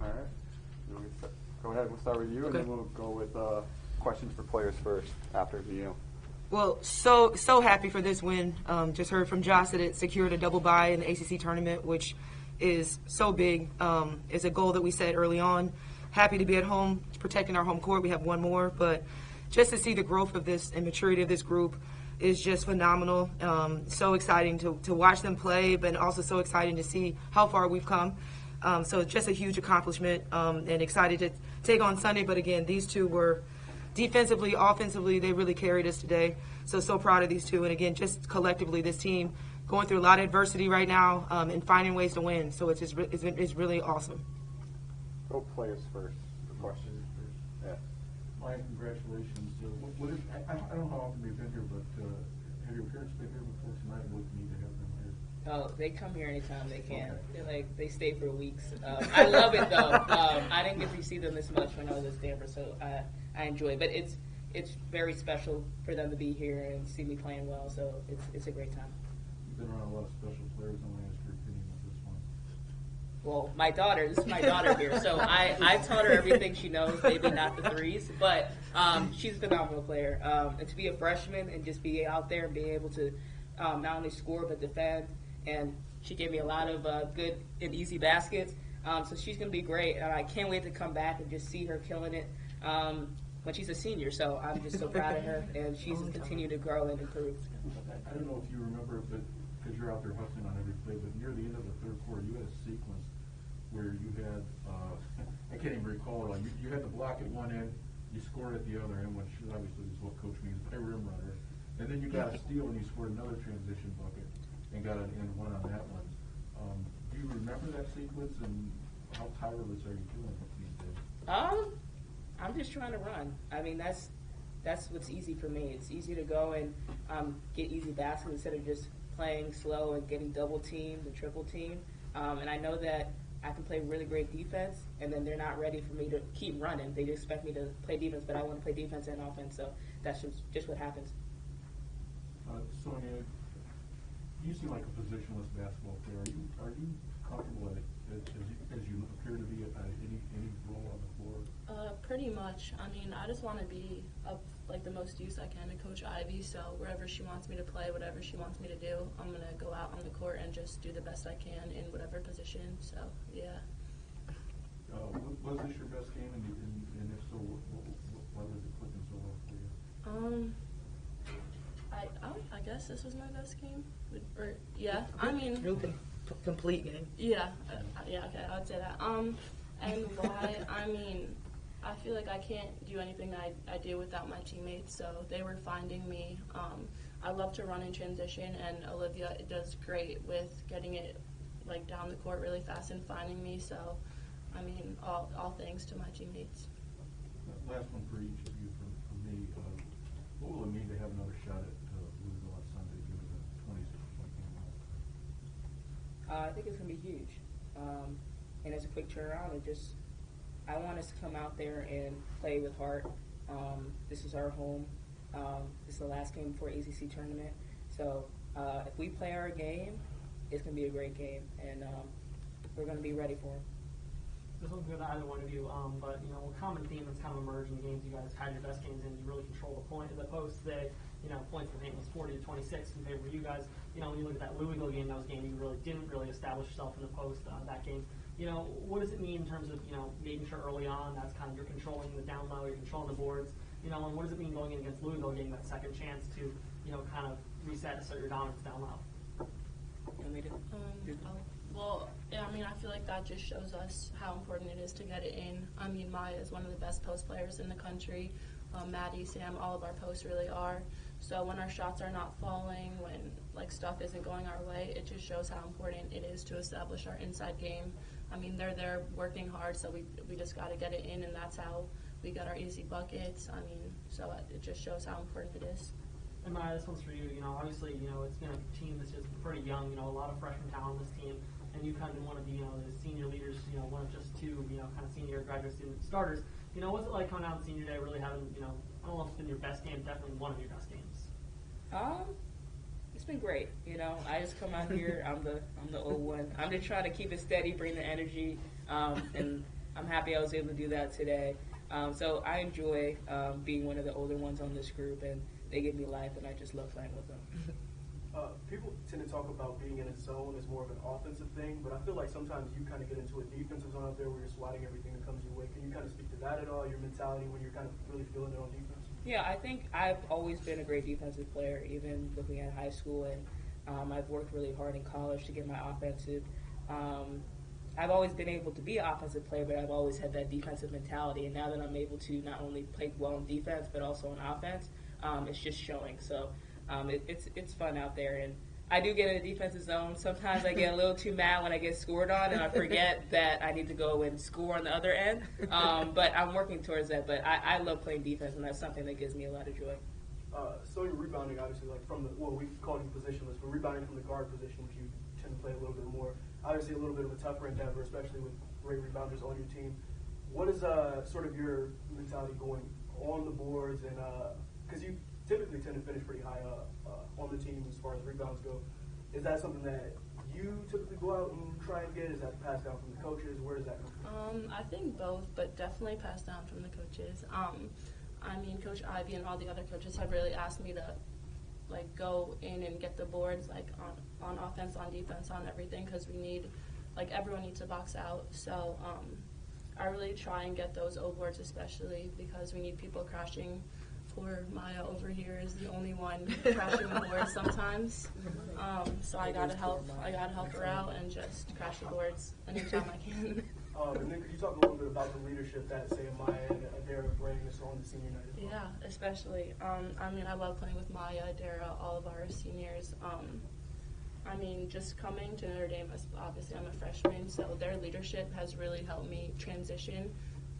All right. Go ahead. We'll start with you, Okay. and then we'll go with questions for players first after you. Well, so happy for this win. Just heard from Josh that it secured a double bye in the ACC tournament, which is so big. It's a goal that we set early on. Happy to be at home, protecting our home court. We have one more, but just to see the growth of this and maturity of this group is just phenomenal. So exciting to watch them play, but also so exciting to see how far we've come. So just a huge accomplishment, and excited to take on Sunday. But again, these two were defensively, offensively, they really carried us today. So proud of these two. And again, just collectively, this team going through a lot of adversity right now and finding ways to win. So it's really awesome. Go players first. The questions first. Yeah. Mike, congratulations. I don't know how often they've been here, but have your parents been here before tonight? What do you need to have them here? Oh, they come here anytime they can. Okay. They stay for weeks. I love it though. I didn't get to see them this much when I was at Stanford, so I enjoy it. But it's very special for them to be here and see me playing well. So it's a great time. You've been around a lot of special players. I want to ask your opinion on this one. Well, this is my daughter here, so I taught her everything she knows, maybe not the threes, but she's a phenomenal player. And to be a freshman and just be out there and be able to not only score but defend, and she gave me a lot of good and easy baskets. So she's going to be great, and I can't wait to come back and just see her killing it when she's a senior. So I'm just so proud of her, and she's continued to grow and improve. I don't know if you remember, but because you're out there hustling on every play, but near the end of the third quarter, you had a sequence where you had, I can't even recall it. Like you had the block at one end, you scored at the other end, which obviously is what coach means by rim runner. And then you got a steal and you scored another transition bucket and got an end one on that one. Do you remember that sequence, and how tireless are you doing these days? I'm just trying to run. I mean, that's what's easy for me. It's easy to go and get easy baskets instead of just playing slow and getting double teamed and triple teamed. And I know that I can play really great defense, and then they're not ready for me to keep running. They just expect me to play defense, but I want to play defense and offense, so that's just what happens. Sonia, you seem like a positionless basketball player. Are you comfortable as you appear to be at any role on the floor? Pretty much. I mean, I just want to be of the most use I can to Coach Ivy. So wherever she wants me to play, whatever she wants me to do, I'm gonna go out on the court and just do the best I can in whatever position. So yeah. Was this your best game, and if so, why was it clicking so well for you? I guess this was my best game. Yeah. I mean, Real complete game. yeah. Yeah. Okay, I would say that. And why? I mean, I feel like I can't do anything I do without my teammates, so they were finding me. I love to run in transition, and Olivia does great with getting it down the court really fast and finding me. So, I mean, all thanks to my teammates. Last one for each of you from me. What will it mean to have another shot at Louisville on Sunday, given the 26-point game last time? I think it's going to be huge. And it's a quick turnaround. I want us to come out there and play with heart. This is our home. This is the last game before ACC tournament. So if we play our game, it's going to be a great game, and we're going to be ready for it. This one's good to either one of you, but a common theme that's kind of emerged in games you guys had your best games in. You really control the post today. Points per game was 40-26 in favor of you guys. When you look at that Louisville game, that was a game you really didn't establish yourself in the post that game. What does it mean in terms of making sure early on that's kind of you're controlling the down low, you're controlling the boards. And what does it mean going in against Louisville, getting that second chance to kind of reset, assert your dominance down low? Well, yeah, I mean, I feel like that just shows us how important it is to get it in. I mean, Maya is one of the best post players in the country. Maddie, Sam, all of our posts really are. So when our shots are not falling, when stuff isn't going our way, it just shows how important it is to establish our inside game. I mean, they're there working hard, so we just got to get it in, and that's how we got our easy buckets. I mean, so it just shows how important it is. And Maya, this one's for you. Obviously, it's been a team that's just pretty young. A lot of freshman talent on this team, and you've kind of been one of the the senior leaders. One of just two kind of senior graduate student starters. What's it like coming out on senior day, really having I don't know if it's been your best game, definitely one of your best games. It's been great. I just come out here. I'm the old one. I'm just trying to keep it steady, bring the energy, and I'm happy I was able to do that today. So I enjoy being one of the older ones on this group, and they give me life, and I just love playing with them. People tend to talk about being in a zone as more of an offensive thing, but I feel like sometimes you kind of get into a defensive zone out there where you're swatting everything that comes your way. Can you kind of speak to that at all, your mentality when you're kind of really feeling it on defense? Yeah, I think I've always been a great defensive player, even looking at high school, and I've worked really hard in college to get my offensive. I've always been able to be an offensive player, but I've always had that defensive mentality, and now that I'm able to not only play well in defense, but also on offense, it's just showing. So it's fun out there, and I do get in a defensive zone. Sometimes I get a little too mad when I get scored on, and I forget that I need to go and score on the other end. But I'm working towards that. But I love playing defense, and that's something that gives me a lot of joy. So you're rebounding, obviously, like from the, well, we call you positionless, but rebounding from the guard position, which you tend to play a little bit more. Obviously, a little bit of a tougher endeavor, especially with great rebounders on your team. What is sort of your mentality going on the boards, and because you typically tend to finish pretty high on the team as far as rebounds go. Is that something that you typically go out and try and get? Is that passed down from the coaches? Where does that come from? I think both, but definitely passed down from the coaches. I mean, Coach Ivy and all the other coaches have really asked me to like go in and get the boards, like on offense, on defense, on everything, because we need, like, everyone needs to box out. So I really try and get those O boards, especially because we need people crashing. Poor Maya over here is the only one crashing the boards sometimes. So I gotta help her out and just crash the boards anytime I can. And then could you talk a little bit about the leadership that, say, Maya and Adara bring us on the senior night as well? Yeah, especially. I mean, I love playing with Maya, Adara, all of our seniors. I mean, just coming to Notre Dame, obviously I'm a freshman, so their leadership has really helped me transition.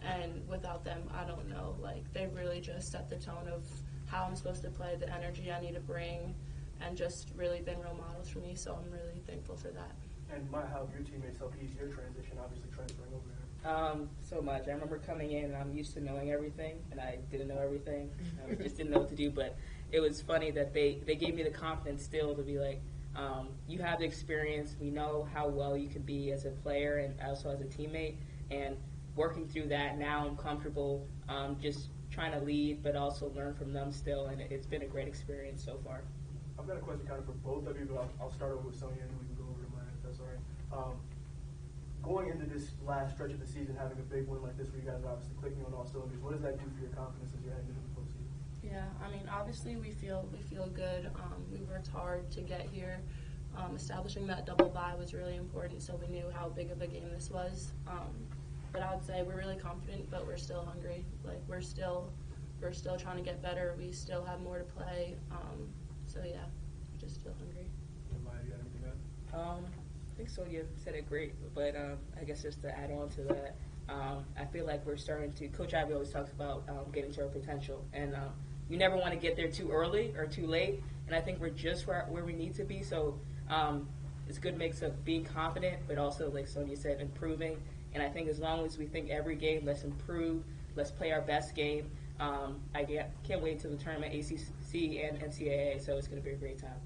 And without them, I don't know. Like, they really just set the tone of how I'm supposed to play, the energy I need to bring, and just really been role models for me. So I'm really thankful for that. And Maya, how have your teammates helped ease your transition, obviously transferring over there? So much. I remember coming in, and I'm used to knowing everything, and I didn't know everything. I just didn't know what to do. But it was funny that they gave me the confidence still to be like, you have the experience. We know how well you can be as a player and also as a teammate. And working through that, now I'm comfortable just trying to lead, but also learn from them still, and it's been a great experience so far. I've got a question kind of for both of you, but I'll start over with Sonia, and then we can go over to Maya, if that's all right. Going into this last stretch of the season, having a big win like this, where you guys are obviously clicking on all cylinders, what does that do for your confidence as you're heading into the postseason? Yeah, I mean, obviously we feel good. We worked hard to get here. Establishing that double bye was really important, so we knew how big of a game this was. But I would say we're really confident, but we're still hungry. Like, we're still trying to get better. We still have more to play. So yeah, we're just still hungry. And Maya, do you have anything to add? I think Sonia said it great, but I guess just to add on to that, I feel like we're starting to. Coach Ivy always talks about getting to our potential, and you never want to get there too early or too late. And I think we're just where we need to be. So it's a good mix of being confident, but also, like Sonia said, improving. And I think as long as we think every game, let's improve, let's play our best game. I can't wait until the tournament, ACC and NCAA, so it's going to be a great time.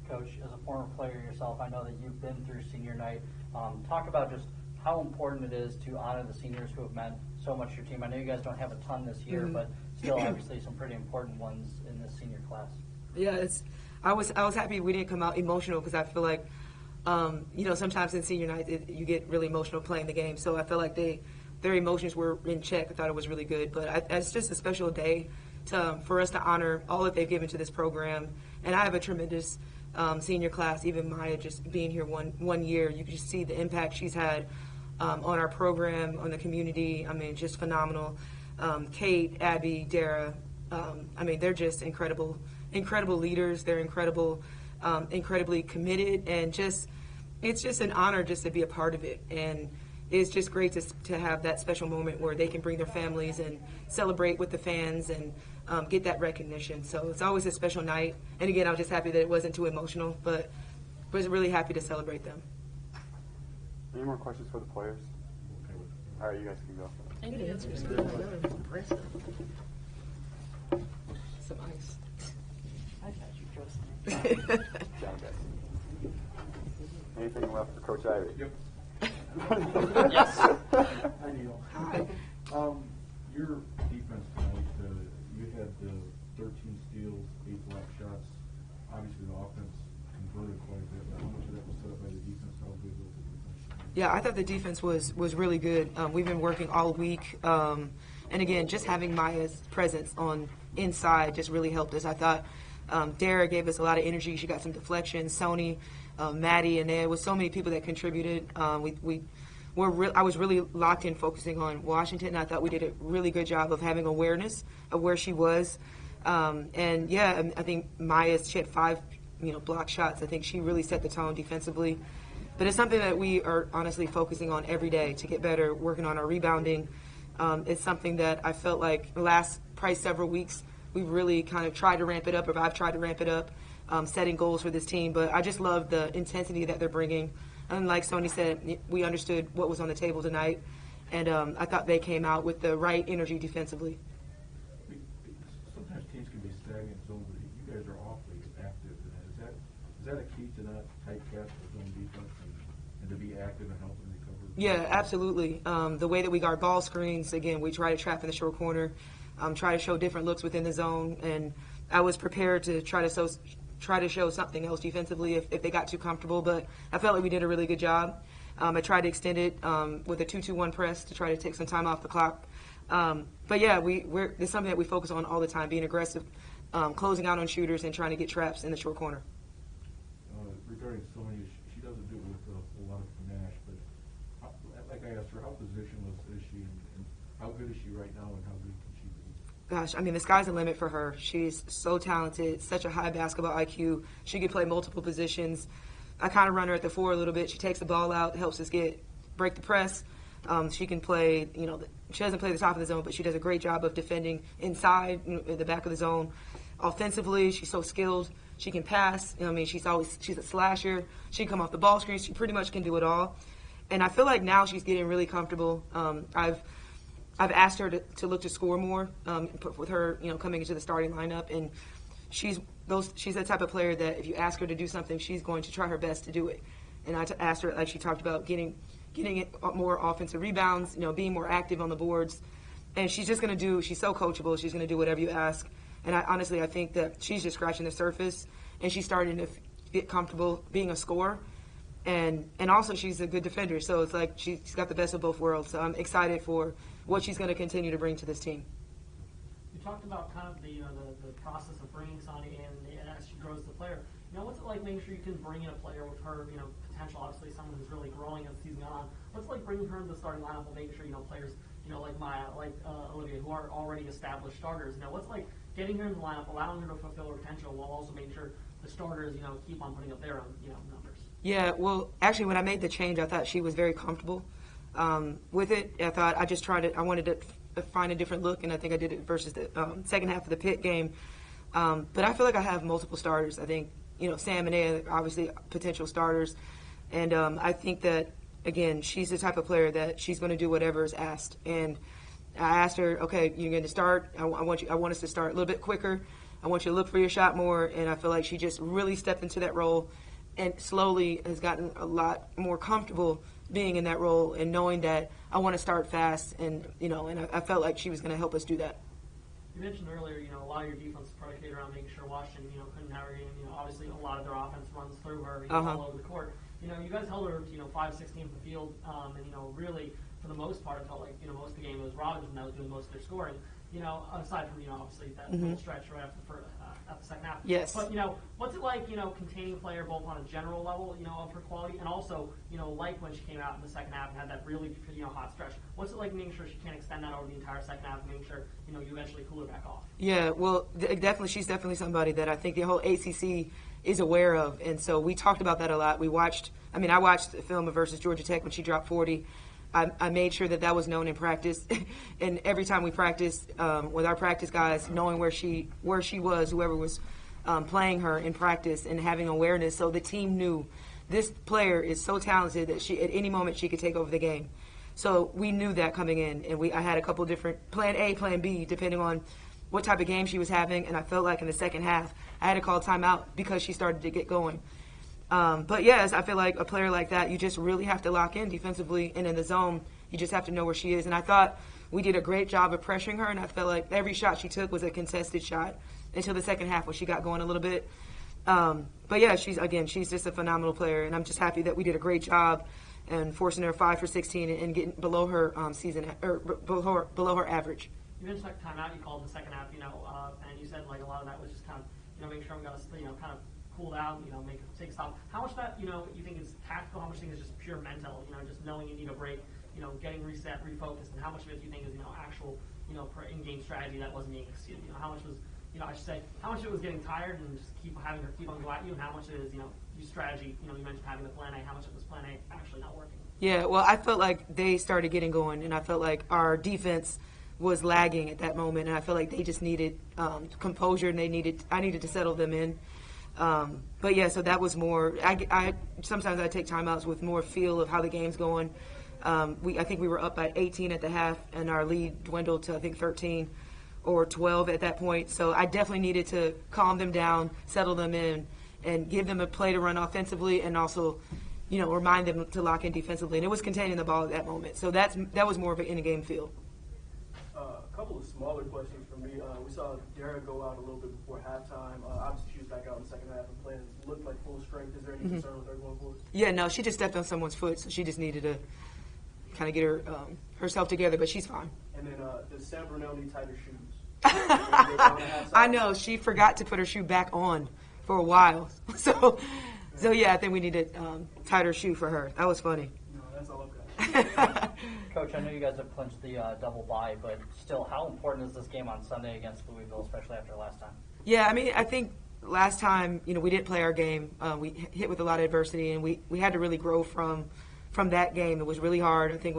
Coach, as a former player yourself, I know that you've been through senior night. Talk about just how important it is to honor the seniors who have meant so much to your team. I know you guys don't have a ton this year, but still obviously some pretty important ones in this senior class. Yeah, I was happy we didn't come out emotional, because I feel like sometimes in senior night you get really emotional playing the game. So I feel like their emotions were in check. I thought it was really good. But it's just a special day for us to honor all that they've given to this program. And I have a tremendous senior class. Even Maya, just being here one year, you can just see the impact she's had on our program, on the community. I mean, just phenomenal. Kate, Abby, Dara, I mean, they're just incredible leaders. They're incredibly committed, and it's just an honor just to be a part of it. And it's just great to have that special moment where they can bring their families and celebrate with the fans and get that recognition. So it's always a special night. And again, I was just happy that it wasn't too emotional, but was really happy to celebrate them. Any more questions for the players? All right, you guys can go. Thank you. Impressive. Some ice. I got you, Justin. John, guys. Anything left for Coach Ivy? Yep. Yes. Ideal. Yeah, I thought the defense was really good. We've been working all week, and again, just having Maya's presence on inside just really helped us. I thought Dara gave us a lot of energy. She got some deflections. Sony, Maddie, and there was so many people that contributed. I was really locked in focusing on Washington, and I thought we did a really good job of having awareness of where she was. And yeah, I think she had 5 block shots. I think she really set the tone defensively. But it's something that we are honestly focusing on every day to get better, working on our rebounding. It's something that I felt like the last probably several weeks we've really kind of tried to ramp it up, or I've tried to ramp it up, setting goals for this team. But I just love the intensity that they're bringing. And like Sony said, we understood what was on the table tonight, and I thought they came out with the right energy defensively. Sometimes teams can be stagnant zone, but you guys are awfully active. Is that a key to not typecast the zone defense and to be active and helping recover? Yeah, absolutely. The way that we guard ball screens, again, we try to trap in the short corner, try to show different looks within the zone, and I was prepared to try to show something else defensively if they got too comfortable, but I felt like we did a really good job. I tried to extend it with a 2-2-1 press to try to take some time off the clock. But yeah, it's something that we focus on all the time, being aggressive, closing out on shooters and trying to get traps in the short corner. Regarding Sony, she doesn't do it with a lot of panache, but like I asked her, how positionless is she, and how good is she right now, and how good can she be? Gosh, I mean, the sky's the limit for her. She's so talented, such a high basketball IQ. She could play multiple positions. I kind of run her at the 4 a little bit. She takes the ball out, helps us break the press. She can play, she doesn't play the top of the zone, but she does a great job of defending inside, in the back of the zone. Offensively, she's so skilled. She can pass. She's a slasher. She can come off the ball screen. She pretty much can do it all. And I feel like now she's getting really comfortable. I've asked her to look to score more with her, coming into the starting lineup. And she's that type of player that if you ask her to do something, she's going to try her best to do it. And I asked her, like she talked about, getting it more offensive rebounds, being more active on the boards. And she's just going to she's so coachable. She's going to do whatever you ask. And I think that she's just scratching the surface, and she's starting to get comfortable being a scorer. And also she's a good defender, so it's like she's got the best of both worlds. So I'm excited for what she's going to continue to bring to this team. You talked about kind of the process of bringing Sonny in as she grows the player. What's it like making sure you can bring in a player with her, potential, obviously someone who's really growing as the season goes on? What's it like bringing her into the starting lineup and making sure, players, like Maya, like Olivia, who are already established starters, what's it like getting her in the lineup, allowing her to fulfill her potential while also making sure the starters, keep on putting up their own, numbers? Yeah, well, actually, when I made the change, I thought she was very comfortable with it. I wanted to find a different look, and I think I did it versus the second half of the Pitt game. But I feel like I have multiple starters. I think, Sam and Aya are obviously potential starters. And I think that, again, she's the type of player that she's going to do whatever is asked. And I asked her, okay, you're going to start. I want us to start a little bit quicker. I want you to look for your shot more. And I feel like she just really stepped into that role and slowly has gotten a lot more comfortable being in that role and knowing that I want to start fast. And, and I felt like she was going to help us do that. You mentioned earlier, a lot of your defense is predicated around making sure Washington, couldn't have her game. Obviously a lot of their offense runs through her, all over the court. You guys held her to, 5-16 from the field, and, really, for the most part, it felt like, most of the game it was Robinson that was doing most of their scoring. Aside from, obviously that little stretch right after the second half. Yes. But, what's it like, containing a player both on a general level, of her quality, and also, like when she came out in the second half and had that really, hot stretch. What's it like making sure she can't extend that over the entire second half and making sure, you eventually cool her back off? Yeah, well, she's definitely somebody that I think the whole ACC is aware of. And so we talked about that a lot. I watched the film of versus Georgia Tech when she dropped 40. I made sure that was known in practice, and every time we practiced with our practice guys, knowing where she was, whoever was playing her in practice, and having awareness, so the team knew this player is so talented that she at any moment she could take over the game. So we knew that coming in, and I had a couple different plan A, plan B, depending on what type of game she was having, and I felt like in the second half I had to call timeout because she started to get going. But yes, I feel like a player like that, you just really have to lock in defensively, and in the zone, you just have to know where she is. And I thought we did a great job of pressuring her, and I felt like every shot she took was a contested shot until the second half where she got going a little bit. But yeah, she's just a phenomenal player, and I'm just happy that we did a great job and forcing her 5 for 16 and getting below her season or below her average. You mentioned like timeout you called in the second half, and you said like a lot of that was just kind of, make sure I'm gonna, kind of cool down, take a stop. How much of that, you think is tactical? How much do you think is just pure mental? Just knowing you need a break, getting reset, refocused, and how much of it do you think is, actual, in-game strategy that wasn't being executed? How much was, I should say, how much of it was getting tired and just having her keep on go at you, and how much of it is, your strategy? You mentioned having the plan A. How much of it was plan A actually not working? Yeah, well, I felt like they started getting going, and I felt like our defense was lagging at that moment, and I felt like they just needed composure, and I needed to settle them in. But yeah, so that was more. I sometimes I take timeouts with more feel of how the game's going. I think we were up by 18 at the half, and our lead dwindled to I think 13 or 12 at that point. So I definitely needed to calm them down, settle them in, and give them a play to run offensively, and also, remind them to lock in defensively. And it was containing the ball at that moment. So that was more of an in-game feel. A couple of smaller questions for me. We saw Dara go out a little bit before halftime. Obviously, she was back out in the second half and playing looked like full strength. Is there any concern with her going forward? Yeah, no, she just stepped on someone's foot, so she just needed to kind of get herself together, but she's fine. And then does Sam Brunel need tighter shoes? I know, she forgot to put her shoe back on for a while. So yeah, I think we needed tighter shoe for her. That was funny. No, that's all I've got. Coach, I know you guys have clinched the double bye, but still, how important is this game on Sunday against Louisville, especially after last time? Yeah, I mean, I think last time, we didn't play our game. We hit with a lot of adversity, and we had to really grow from that game. It was really hard. I think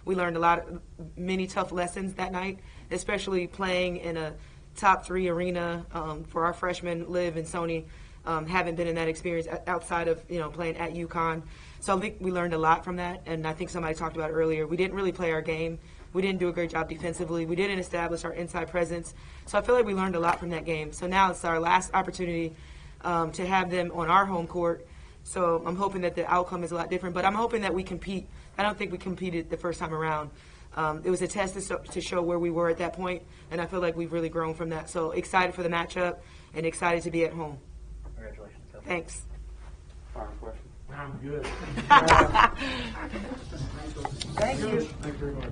we learned many tough lessons that night, especially playing in a top 3 arena for our freshmen. Liv and Sony haven't been in that experience outside of playing at UConn. So I think we learned a lot from that, and I think somebody talked about it earlier. We didn't really play our game. We didn't do a great job defensively. We didn't establish our inside presence. So I feel like we learned a lot from that game. So now it's our last opportunity to have them on our home court. So I'm hoping that the outcome is a lot different, but I'm hoping that we compete. I don't think we competed the first time around. It was a test to show where we were at that point, and I feel like we've really grown from that. So excited for the matchup and excited to be at home. Congratulations, Coach. Thanks. Final question. I'm good. Thank you. Thank you very much.